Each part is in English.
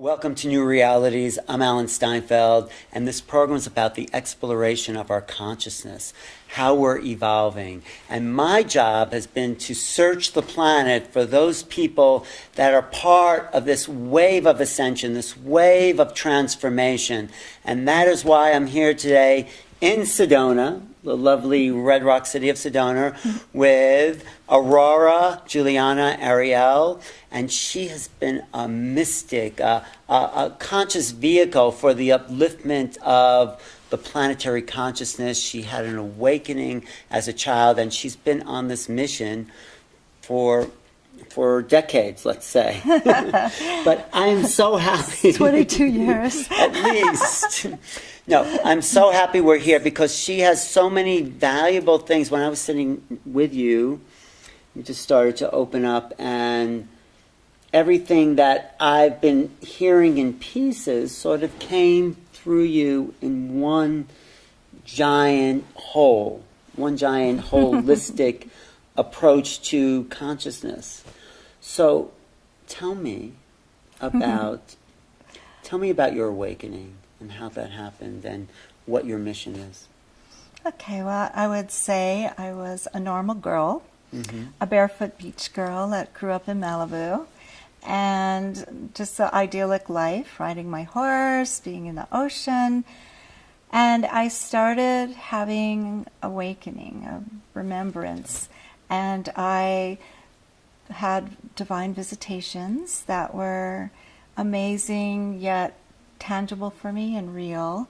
Welcome to New Realities. I'm Alan Steinfeld, and this program is about the exploration of our consciousness, how we're evolving. And my job has been to search the planet for those people that are part of this wave of ascension, this wave of transformation. And that is why I'm here today in Sedona, the lovely Red Rock city of Sedona, with Aurora Juliana Ariel, and she has been a mystic, a conscious vehicle for the upliftment of the planetary consciousness. She had an awakening as a child, and she's been on this mission for decades, let's say. But I'm so happy. 22 years. At least. No, I'm so happy we're here because she has so many valuable things. When I was sitting with you, you just started to open up, and everything that I've been hearing in pieces sort of came through you in one giant whole, holistic approach to consciousness. So tell me about your awakening and how that happened and what your mission is. Okay, well, I would say I was a normal girl, a barefoot beach girl that grew up in Malibu, and just the idyllic life, riding my horse, being in the ocean. And I started having awakening, a remembrance, and I had divine visitations that were amazing yet tangible for me and real.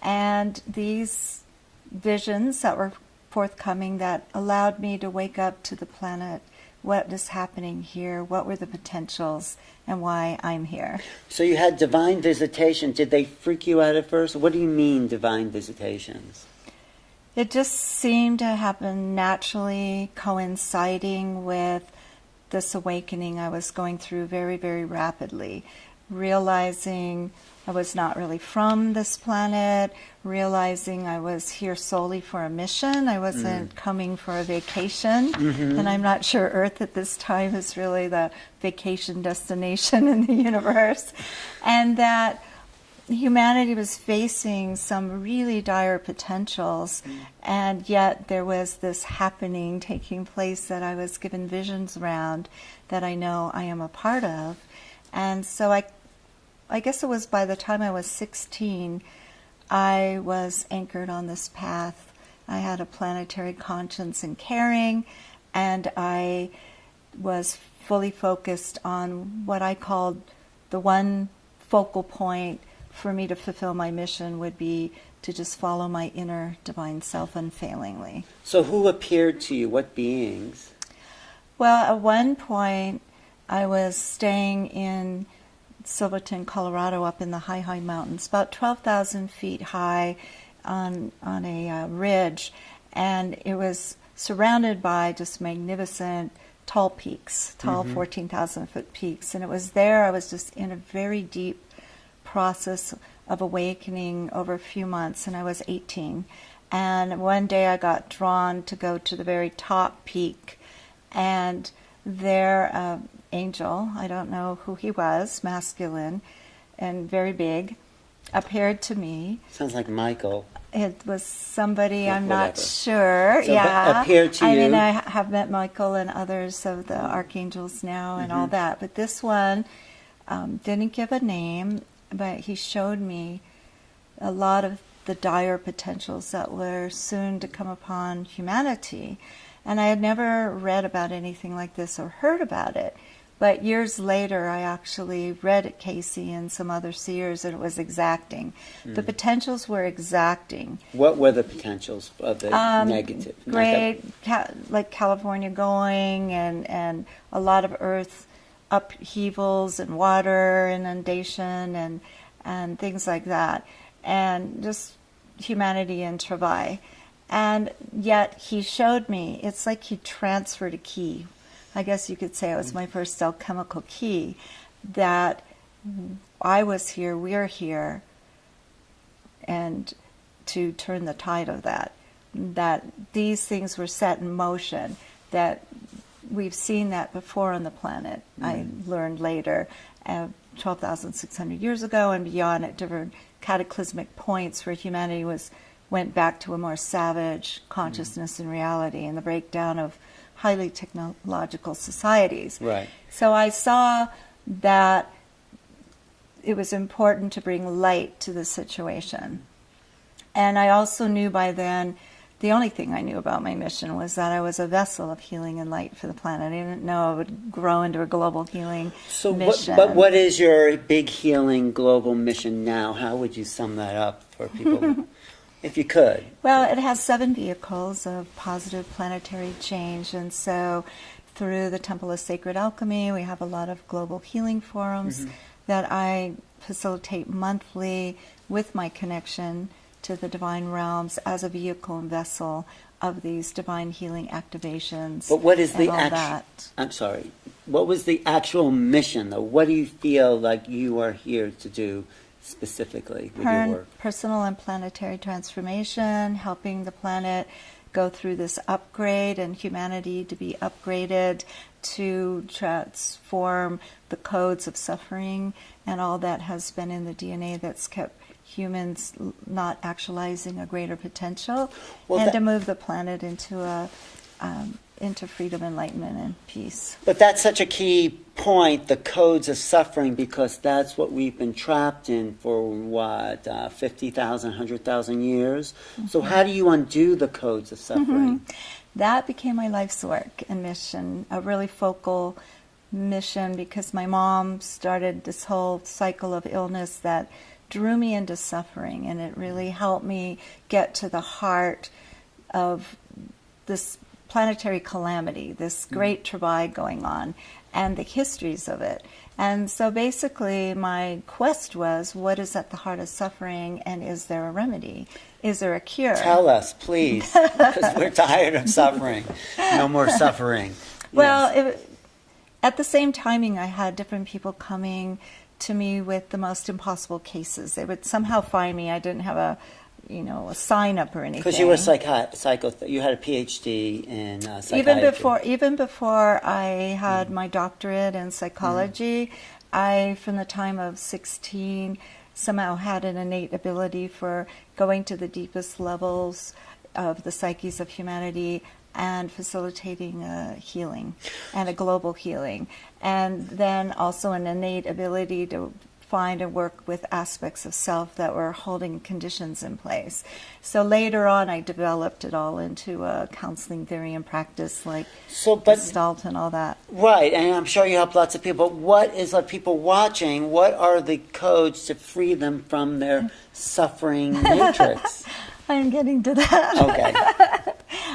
And these visions that were forthcoming that allowed me to wake up to the planet, what is happening here, what were the potentials, and why I'm here. So you had divine visitation. Did they freak you out at first? What do you mean, divine visitations? It just seemed to happen naturally, coinciding with this awakening I was going through very, very rapidly, realizing I was not really from this planet, realizing I was here solely for a mission. I wasn't coming for a vacation. And I'm not sure Earth at this time is really the vacation destination in the universe. And that humanity was facing some really dire potentials, and yet there was this happening taking place that I was given visions around that I know I am a part of. And so I guess it was by the time I was 16, I was anchored on this path. I had a planetary conscience and caring, and I was fully focused on what I called the one focal point for me to fulfill my mission would be to just follow my inner divine self unfailingly. So who appeared to you? What beings? Well, at one point, I was staying in Silverton, Colorado, up in the high mountains, about 12,000 feet high on a ridge, and it was surrounded by just magnificent tall peaks, tall 14,000-foot peaks. And it was there I was just in a very deep process of awakening over a few months, and I was 18. And one day I got drawn to go to the very top peak, and there angel, I don't know who he was, masculine and very big, appeared to me. Sounds like Michael. It was somebody, I'm whatever. Not sure. So yeah. appeared to you. I mean, I have met Michael and others of the archangels now and all that, but this one didn't give a name, but he showed me a lot of the dire potentials that were soon to come upon humanity. And I had never read about anything like this or heard about it. But years later, I actually read Casey and some other seers, and it was exacting. The potentials were exacting. What were the potentials of the negative? Great, like California going, and a lot of earth upheavals and water inundation and things like that. And just humanity in travail. And yet he showed me, it's like he transferred a key. I guess you could say it was my first alchemical key, that I was here, we're here, and to turn the tide of that these things were set in motion, that we've seen that before on the planet, I learned later, 12,600 years ago and beyond, at different cataclysmic points where humanity went back to a more savage consciousness and reality, and the breakdown of highly technological societies. Right. So I saw that it was important to bring light to the situation. And I also knew by then, the only thing I knew about my mission was that I was a vessel of healing and light for the planet. I didn't know I would grow into a global healing mission. But what is your big healing global mission now? How would you sum that up for people, if you could? Well, it has 7 vehicles of positive planetary change. And so through the Temple of Sacred Alchemy, we have a lot of global healing forums that I facilitate monthly with my connection to the divine realms as a vehicle and vessel of these divine healing activations. But what is the actual? I'm sorry. What was the actual mission, though? What do you feel like you are here to do specifically with your work? Personal and planetary transformation, helping the planet go through this upgrade and humanity to be upgraded to transform the codes of suffering and all that has been in the DNA that's kept humans not actualizing a greater potential, and to move the planet into freedom, enlightenment, and peace. But that's such a key point, the codes of suffering, because that's what we've been trapped in for, 50,000, 100,000 years? So how do you undo the codes of suffering? That became my life's work and mission, a really focal mission, because my mom started this whole cycle of illness that drew me into suffering, and it really helped me get to the heart of this planetary calamity, this great travail going on, and the histories of it. And so basically my quest was, what is at the heart of suffering, and is there a remedy? Is there a cure? Tell us, please, because we're tired of suffering. No more suffering. Well, at the same timing, I had different people coming to me with the most impossible cases. They would somehow find me. I didn't have a sign up or anything. Because you were you had a PhD in psychiatry. Even before I had my doctorate in psychology, I, from the time of 16, somehow had an innate ability for going to the deepest levels of the psyches of humanity and facilitating a healing and a global healing. And then also an innate ability to find and work with aspects of self that were holding conditions in place. So later on, I developed it all into a counseling theory and practice, like Gestalt and all that. Right, and I'm sure you help lots of people. But what is, like, people watching, what are the codes to free them from their suffering matrix? I'm getting to that. Okay.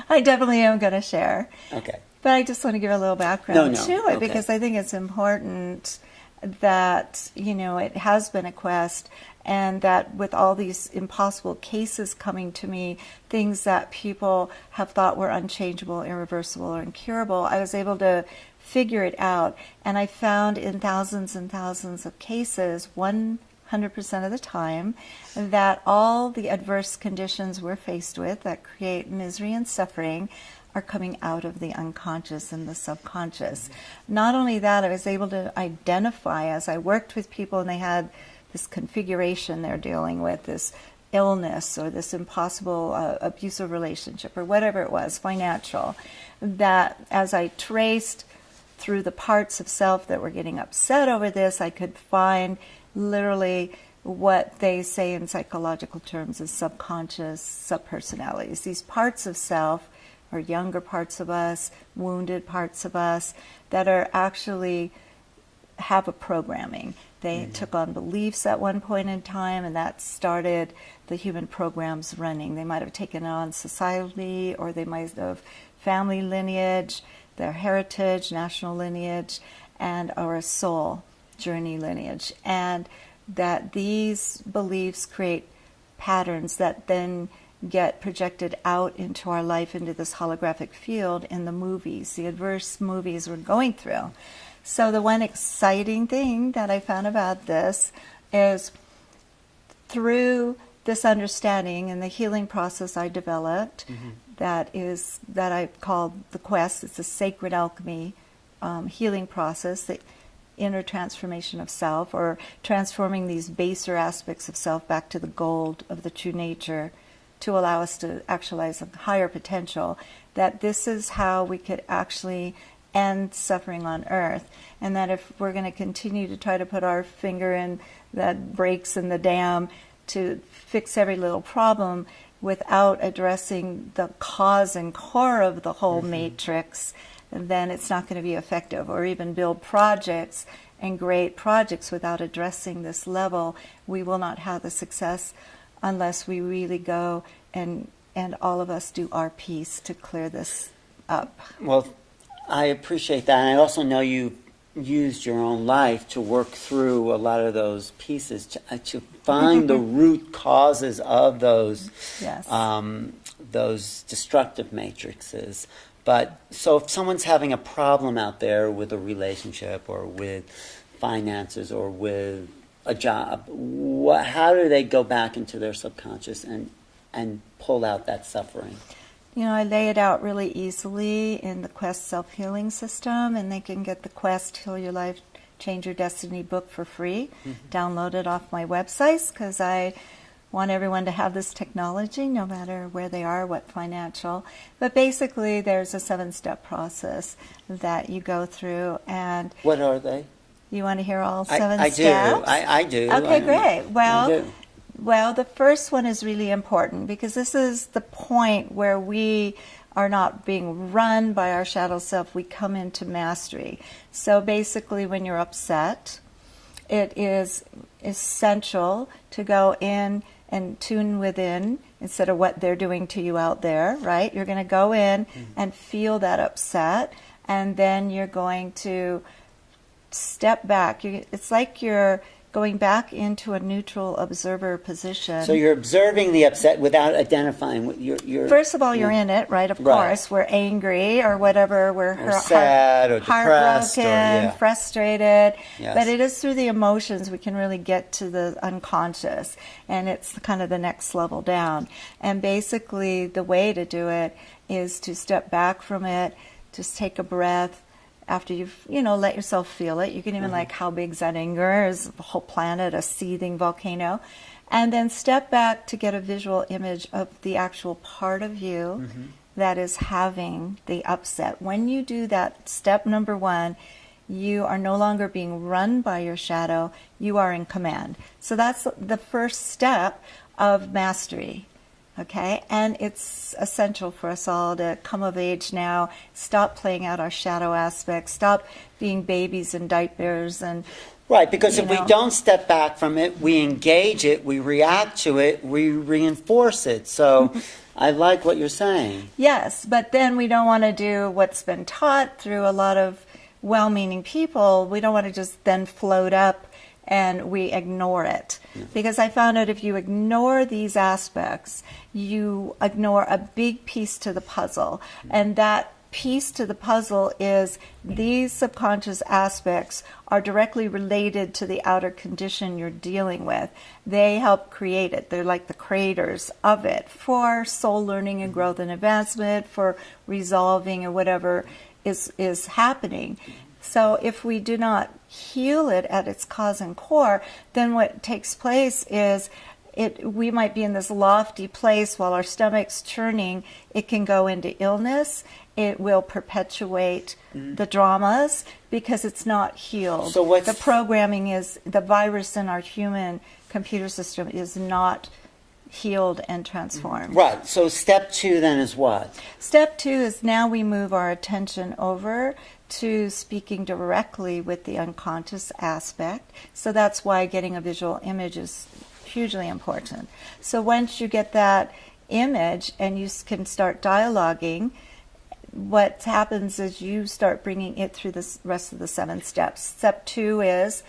I definitely am going to share. Okay. But I just want to give a little background to it, okay, because I think it's important that, it has been a quest, and that with all these impossible cases coming to me, things that people have thought were unchangeable, irreversible, or incurable, I was able to figure it out. And I found in thousands and thousands of cases, 100% of the time, that all the adverse conditions we're faced with that create misery and suffering are coming out of the unconscious and the subconscious. Not only that, I was able to identify, as I worked with people and they had this configuration they're dealing with, this illness or this impossible abusive relationship or whatever it was, financial, that as I traced through the parts of self that were getting upset over this, I could find literally what they say in psychological terms as subconscious subpersonalities. These parts of self, or younger parts of us, wounded parts of us, that are actually have a programming. They took on beliefs at one point in time, and that started the human programs running. They might have taken on society, or they might have family lineage, their heritage, national lineage, and or a soul journey lineage. And that these beliefs create patterns that then get projected out into our life, into this holographic field in the movies, the adverse movies we're going through. So the one exciting thing that I found about this is through this understanding and the healing process I developed, that I called the quest. It's a sacred alchemy healing process that inner transformation of self, or transforming these baser aspects of self back to the gold of the true nature to allow us to actualize a higher potential, that this is how we could actually end suffering on earth. And that if we're going to continue to try to put our finger in the breaks in the dam to fix every little problem without addressing the cause and core of the whole matrix, then it's not going to be effective. Or even build projects and great projects without addressing this level, we will not have the success unless we really go and all of us do our piece to clear this up. Well, I appreciate that. And I also know you used your own life to work through a lot of those pieces to find the root causes of those Yes. Those destructive matrices. But so if someone's having a problem out there with a relationship or with finances or with a job, how do they go back into their subconscious and pull out that suffering? You know, I lay it out really easily in the Quest Self-Healing system, and they can get the Quest Heal Your Life, Change Your Destiny book for free. Download it off my websites, because I want everyone to have this technology, no matter where they are, what financial. But basically, there's a 7-step process that you go through. And what are they? You want to hear all 7 I steps? I do. Okay, great. I do. Well, the first one is really important, because this is the point where we are not being run by our shadow self. We come into mastery. So basically, when you're upset, it is essential to go in and tune within instead of what they're doing to you out there, right? You're going to go in and feel that upset, and then you're going to step back. It's like you're going back into a neutral observer position. So you're observing the upset without identifying what you're First of all, you're in it, right? Of course, we're angry or whatever. We're sad or depressed heartbroken, or frustrated. Yes. But it is through the emotions we can really get to the unconscious, and it's kind of the next level down. And basically, the way to do it is to step back from it, just take a breath. After you've, let yourself feel it, you can even like, how big's that anger? Is the whole planet a seething volcano? And then step back to get a visual image of the actual part of you that is having the upset. When you do that, step number 1, you are no longer being run by your shadow, you are in command. So that's the first step of mastery. Okay, and it's essential for us all to come of age now, stop playing out our shadow aspects, stop being babies in diapers. And right, because if we don't step back from it, we engage it, we react to it, we reinforce it. So I like what you're saying. Yes, but then we don't want to do what's been taught through a lot of well-meaning people. We don't want to just then float up and we ignore it. Because I found out if you ignore these aspects, you ignore a big piece to the puzzle. And that piece to the puzzle is these subconscious aspects are directly related to the outer condition you're dealing with. They help create it. They're like the creators of it for soul learning and growth and advancement, for resolving or whatever is happening. So if we do not heal it at its cause and core, then what takes place is we might be in this lofty place while our stomach's churning. It can go into illness. It will perpetuate the dramas because it's not healed. So the programming is, the virus in our human computer system is not healed and transformed. Right. So step 2 then is what? Step 2 is now we move our attention over to speaking directly with the unconscious aspect. So that's why getting a visual image is hugely important. So once you get that image and you can start dialoguing, what happens is you start bringing it through the rest of the 7 steps. Step 2 is,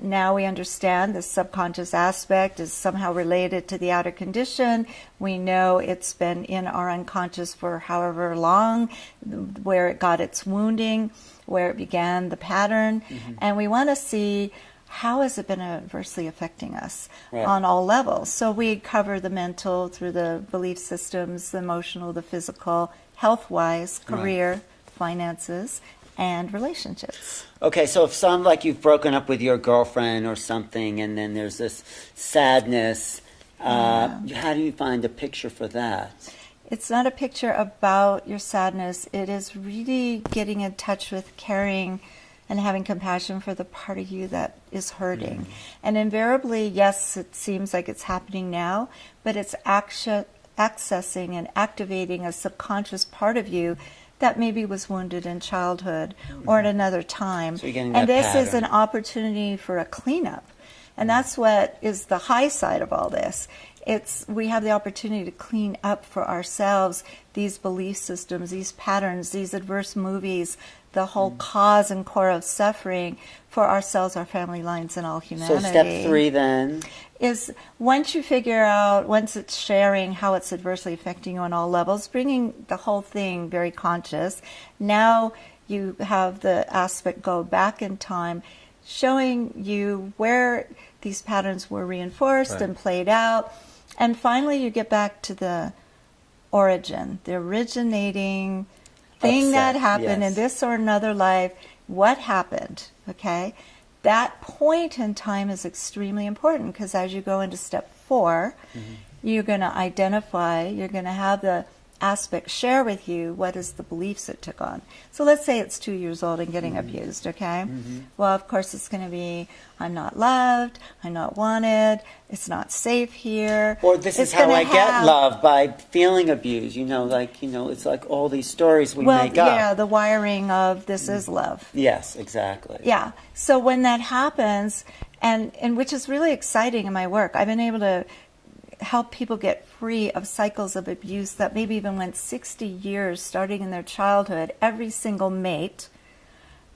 now we understand the subconscious aspect is somehow related to the outer condition. We know it's been in our unconscious for however long, where it got its wounding, where it began the pattern. And we want to see how has it been adversely affecting us on all levels. So we cover the mental through the belief systems, the emotional, the physical, health-wise, career, finances, and relationships. Okay, so if like you've broken up with your girlfriend or something, and then there's this sadness, how do you find a picture for that? It's not a picture about your sadness. It is really getting in touch with caring and having compassion for the part of you that is hurting. And invariably, yes, it seems like it's happening now, but it's accessing and activating a subconscious part of you that maybe was wounded in childhood or at another time. So you're getting and that this is pattern. an opportunity for a cleanup. And that's what is the high side of all this. We have the opportunity to clean up for ourselves these belief systems, these patterns, these adverse movies, the whole cause and core of suffering for ourselves, our family lines, and all humanity. So step 3 then? Is once you figure out, once it's sharing how it's adversely affecting you on all levels, bringing the whole thing very conscious, now you have the aspect go back in time, showing you where these patterns were reinforced and played out. And finally, you get back to the origin, the originating thing that happened in this or another life. What happened? Okay? That point in time is extremely important, because as you go into step 4, you're going to identify, you're going to have the aspect share with you what is the beliefs it took on. So let's say it's 2 years old and getting abused, okay? Well, of course it's going to be, I'm not loved, I'm not wanted, it's not safe here. Or this is how I get love, by feeling abused, it's like all these stories we make up. Well, yeah, the wiring of this is love. Yes, exactly. Yeah, so when that happens, and which is really exciting in my work, I've been able to help people get free of cycles of abuse that maybe even went 60 years, starting in their childhood, every single mate.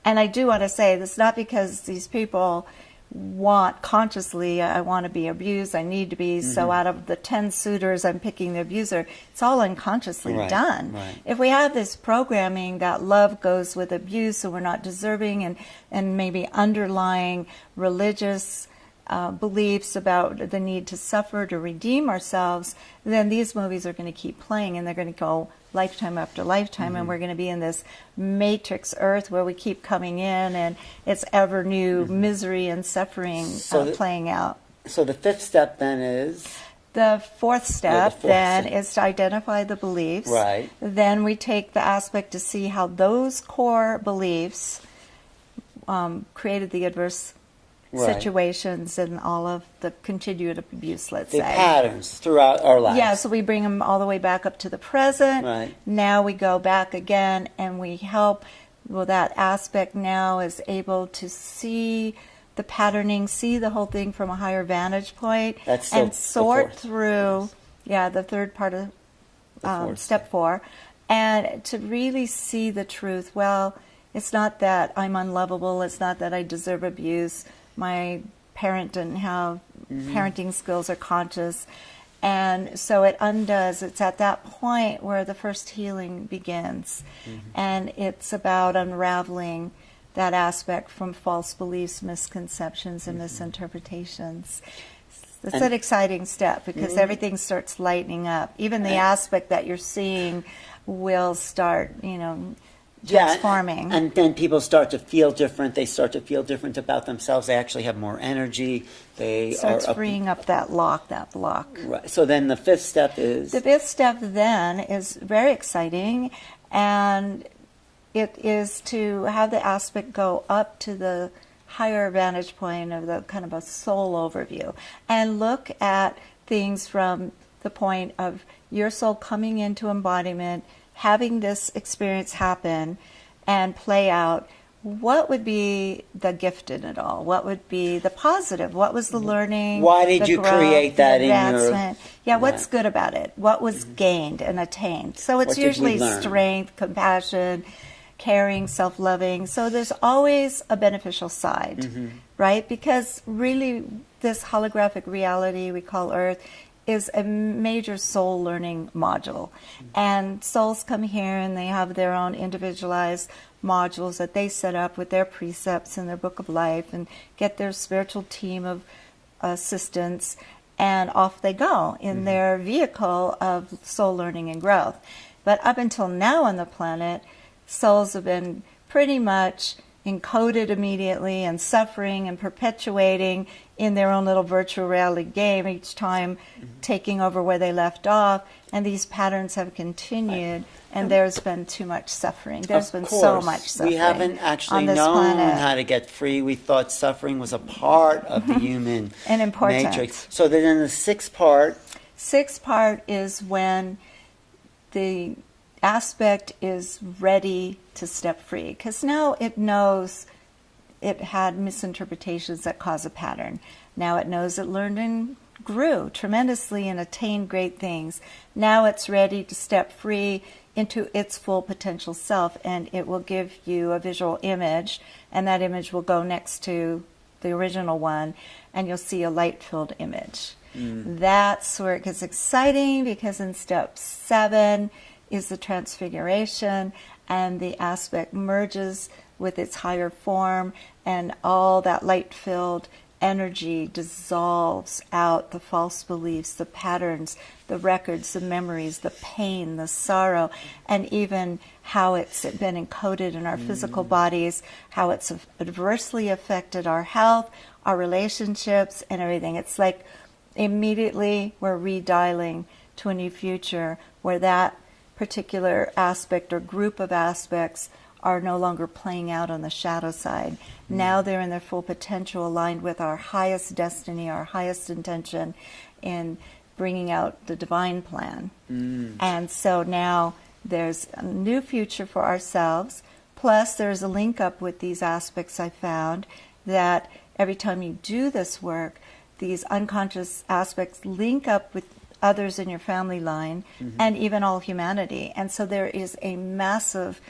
And I do want to say this, not because these people want consciously, I want to be abused, I need to be, so out of the 10 suitors, I'm picking the abuser. It's all unconsciously done. Right. If we have this programming that love goes with abuse, so we're not deserving, and maybe underlying religious beliefs about the need to suffer to redeem ourselves, then these movies are going to keep playing, and they're going to go lifetime after lifetime, and we're going to be in this matrix earth where we keep coming in, and it's ever new misery and suffering playing out. So the 5th step then is? The 4th step is to identify the beliefs. Right. Then we take the aspect to see how those core beliefs created the adverse situations and all of the continued abuse, let's say. The patterns throughout our lives. Yeah, so we bring them all the way back up to the present. Right. Now we go back again, and we help, that aspect now is able to see the patterning, see the whole thing from a higher vantage point, and sort through, the third part of step 4, and to really see the truth. Well, it's not that I'm unlovable, it's not that I deserve abuse, my parent didn't have parenting skills or conscious. And so it undoes. It's at that point where the first healing begins. And it's about unraveling that aspect from false beliefs, misconceptions, and misinterpretations. It's an exciting step, because everything starts lightening up. Even the aspect that you're seeing will start, transforming. And then people start to feel different. They start to feel different about themselves. They actually have more energy. Starts freeing up that block. Right. So then the 5th step is? The 5th step then is very exciting, and it is to have the aspect go up to the higher vantage point of the kind of a soul overview, and look at things from the point of your soul coming into embodiment, having this experience happen and play out. What would be the gift in it all? What would be the positive? What was the learning? Why did you create that in your... Yeah, what's good about it? What was gained and attained? So it's usually strength, compassion, caring, self-loving. So there's always a beneficial side, right? Because really this holographic reality we call Earth is a major soul learning module. And souls come here and they have their own individualized modules that they set up with their precepts and their book of life, and get their spiritual team of assistants, and off they go in their vehicle of soul learning and growth. But up until now on the planet, souls have been pretty much encoded immediately and suffering and perpetuating in their own little virtual reality game, each time taking over where they left off. And these patterns have continued, and there's been too much suffering. There's been so much suffering. We haven't actually on this known planet. how to get free. We thought suffering was a part of the human And important. matrix. So then in the sixth part, is when the aspect is ready to step free, because now it knows it had misinterpretations that cause a pattern. Now it knows it learned and grew tremendously and attained great things. Now it's ready to step free into its full potential self, and it will give you a visual image, and that image will go next to the original one, and you'll see a light-filled image. That's where it gets exciting, because in step 7 is the transfiguration, and the aspect merges with its higher form, and all that light-filled energy dissolves out the false beliefs, the patterns, the records, the memories, the pain, the sorrow, and even how it's been encoded in our physical bodies, how it's adversely affected our health, our relationships, and everything. It's like immediately we're redialing to a new future where that particular aspect or group of aspects are no longer playing out on the shadow side. Now they're in their full potential, aligned with our highest destiny, our highest intention in bringing out the divine plan. And so now there's a new future for ourselves. Plus, there's a link up with these aspects I found, that every time you do this work, these unconscious aspects link up with others in your family line and even all humanity. And so there is a massive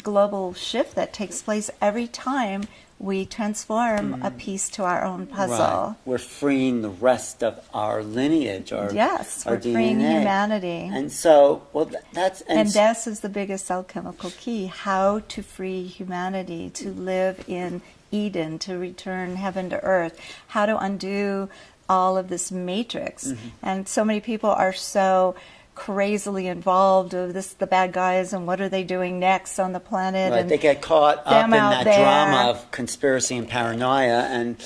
global shift that takes place every time we transform a piece to our own puzzle. right, we're freeing the rest of our lineage, Yes, our we're DNA. freeing humanity. And so, well, that's... And this is the biggest alchemical key, how to free humanity, to live in Eden, to return heaven to earth, how to undo all of this matrix. And so many people are so crazily involved of this, the bad guys, and what are they doing next on the planet? Right, And they get caught up in that there. drama of conspiracy and paranoia, and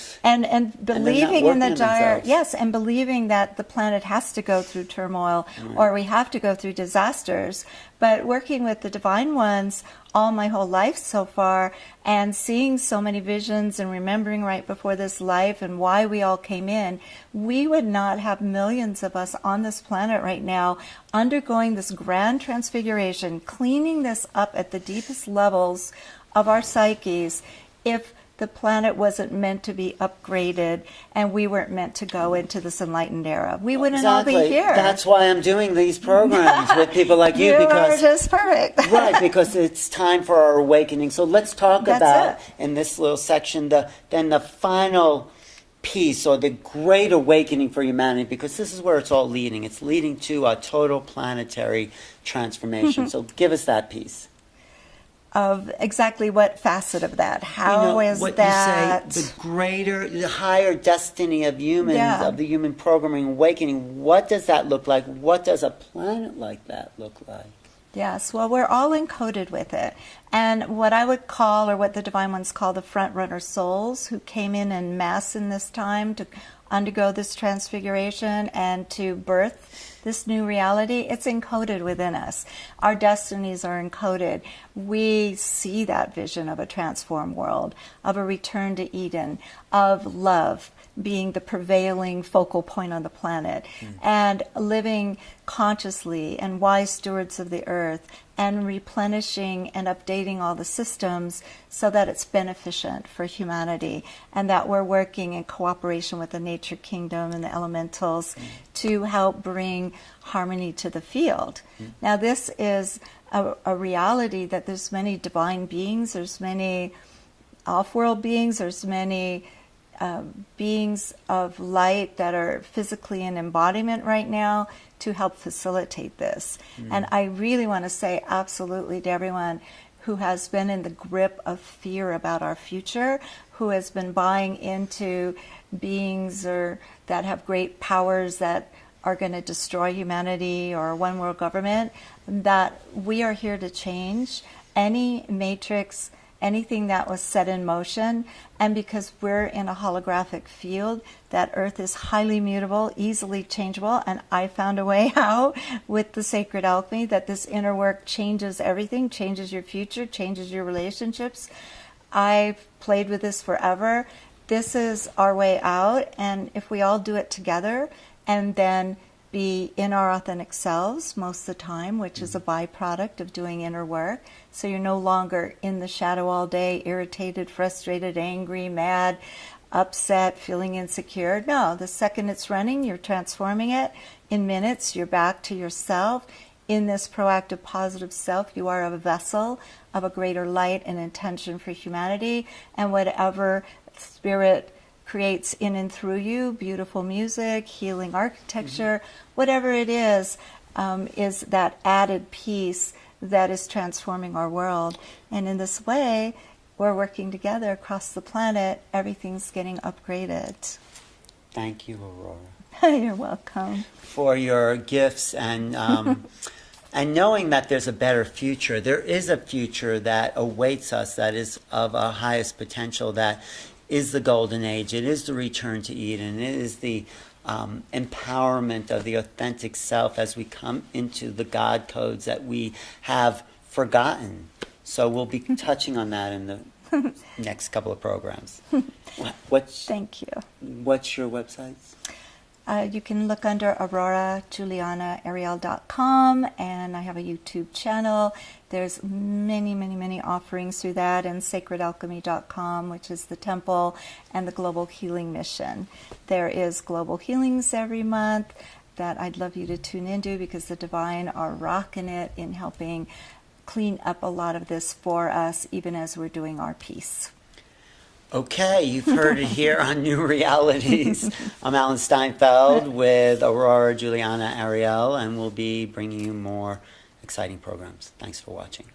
believing in the working on dire, themselves. yes, and believing that the planet has to go through turmoil, or we have to go through disasters. But working with the divine ones all my whole life so far, and seeing so many visions and remembering right before this life and why we all came in, we would not have millions of us on this planet right now undergoing this grand transfiguration, cleaning this up at the deepest levels of our psyches, if the planet wasn't meant to be upgraded and we weren't meant to go into this enlightened era. We wouldn't all be here. That's why I'm doing these programs with people like you, because are just perfect. right, because it's time for our awakening. So let's talk That's about, it. in this little section, the final piece, or the great awakening for humanity, because this is where it's all leading. It's leading to a total planetary transformation. So give us that piece. Of exactly what facet of that? How is what that? you say, the higher destiny of humans, Yeah. of the human programming awakening. What does that look like? What does a planet like that look like? Yes, well, we're all encoded with it. And what I would call, or what the divine ones call, the front runner souls, who came in mass in this time to undergo this transfiguration and to birth this new reality, it's encoded within us. Our destinies are encoded. We see that vision of a transformed world, of a return to Eden, of love being the prevailing focal point on the planet, and living consciously and wise stewards of the earth, and replenishing and updating all the systems so that it's beneficent for humanity, and that we're working in cooperation with the nature kingdom and the elementals to help bring harmony to the field. Now, this is a reality that there's many divine beings, there's many off-world beings, there's many beings of light that are physically in embodiment right now to help facilitate this. And I really want to say absolutely to everyone who has been in the grip of fear about our future, who has been buying into beings or that have great powers that are going to destroy humanity or one world government, that we are here to change, any matrix, anything that was set in motion. And because we're in a holographic field, that earth is highly mutable, easily changeable. And I found a way out with the sacred alchemy that this inner work changes everything, changes your future, changes your relationships. I've played with this forever. This is our way out. And if we all do it together and then be in our authentic selves most of the time, which is a byproduct of doing inner work. So you're no longer in the shadow all day, irritated, frustrated, angry, mad, upset, feeling insecure. No, the second it's running, you're transforming it. In minutes, you're back to yourself. In this proactive, positive self, you are a vessel of a greater light and intention for humanity. And whatever spirit creates in and through you, beautiful music, healing architecture, whatever it is that added piece that is transforming our world. And in this way, we're working together across the planet. Everything's getting upgraded. Thank you, Aurora. You're welcome. For your gifts and and knowing that there's a better future. There is a future that awaits us that is of our highest potential, that is the golden age. It is the return to Eden. It is the empowerment of the authentic self as we come into the God codes that we have forgotten. So we'll be touching on that in the next couple of programs. Thank you. What's your websites? You can look under aurorajulianaariel.com, and I have a YouTube channel. There's many, many, many offerings through that, and sacredalchemy.com, which is the temple, and the Global Healing Mission. There is Global Healings every month that I'd love you to tune into, because the Divine are rocking it in helping clean up a lot of this for us, even as we're doing our piece. Okay, you've heard it here on New Realities. I'm Alan Steinfeld with Aurora Juliana Ariel, and we'll be bringing you more exciting programs. Thanks for watching.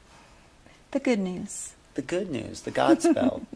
The good news. The good news, the God spell.